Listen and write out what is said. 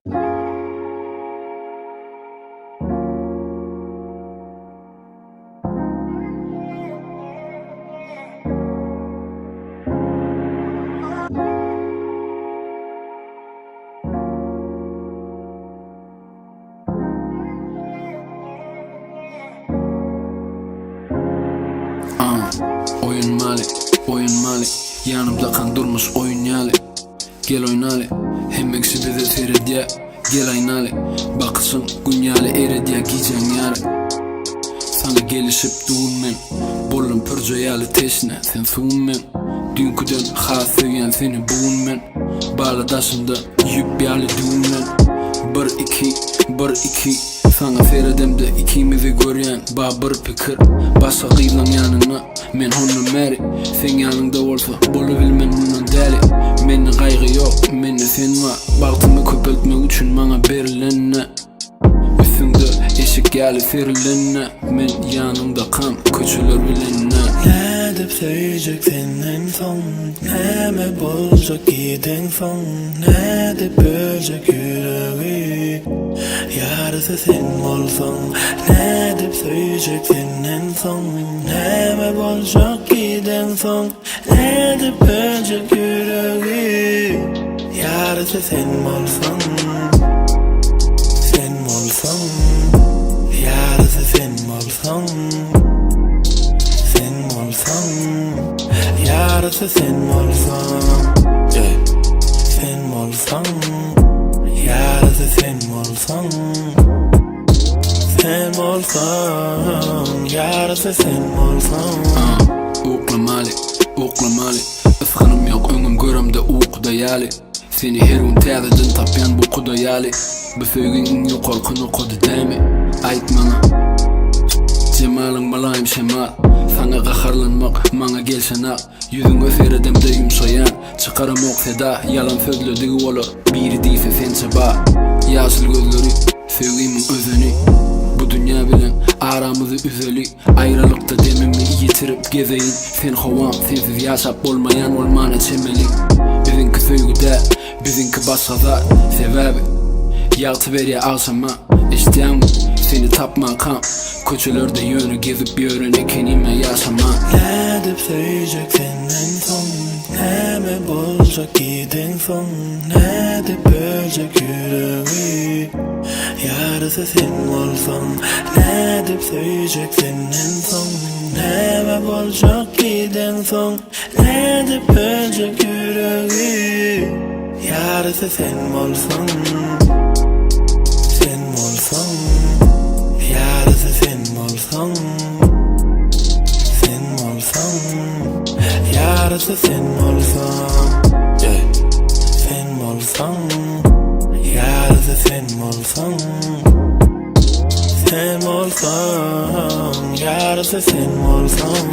Oyun mali yanımda kan durmuş oyun yali. Gel oynali hemmeksi bize seyret ya. Gel aynali bakısın günyali ered ya giyeceksin yarı. Sana gelişip doğum men bollum pürce yali teşne sen suğum men. Dünküden ha söyleyen seni buğun men. Bağladasında yüp yali düğün men. Bir iki sana seyredemde ikimizi göryen ba bir pikir. Basa kıylan yanına men honu meri. Sen yanında olsa bolubilmen bundan deli. Menne kaygı yok, menne sen var. Baktımı köpeltmek üçün bana berilenine. Üstünde eşik geldi serilenine. Men yanımda kan köçülür bilenine. Ne dep söyleyecek senin son, neme bulacak giden son, ne dep bölecek yüreği. Yarısı sen olsan, ne dep söyleyecek senin son, neme bulacak giden son, ne dep bölecek yüreği. Yarısı sen olsan, sen olsan, yarısı sen olsan. Yarısı sen olsan, sen olsan. Yarısı sen olsan, sen olsan. Yarısı sen olsan. Oklamalı Ifkanım yok önüm görümde uğuda yali. Seni her gün tədədən tapyan bu kuda yali. Bu söygün yok korkunu kodu demi. Ait bana cemalın malayım şemal. Sana qaharlanmak mana gelsenak. Yüzüngö seyredemde yumsayan. Çıkarım ok feda yalan sözlödüğü olur. Biri değilse sense ba. Yaşıl gözleri sevgimin özünü. Bu dünya bilen aramızı üzeli. Ayrılıkta demimi yitirip gezeyin. Sen hovam sensiz yaşap olmayan olmana çemeli. Bizinki söygüde bizinki başkada sebebi. Yaltı veriye alsama İsteyen seni tapma kan. Köçülerde yönü gezip yörüne kendime yaşama. Ne dep söyleyecek senin son, neme bulacak giden son, ne dep bölecek yüreği. Yarısı sen olsan, ne dep söyleyecek senin son, neme bulacak giden son, ne dep bölecek yüreği. Yarısı sen olsan, sen olsan. Yarısı sen olsan, sen olsan. Yarısı sen olsan, sen olsan. Yarısı sen olsan, sen olsan. Yarısı sen olsan.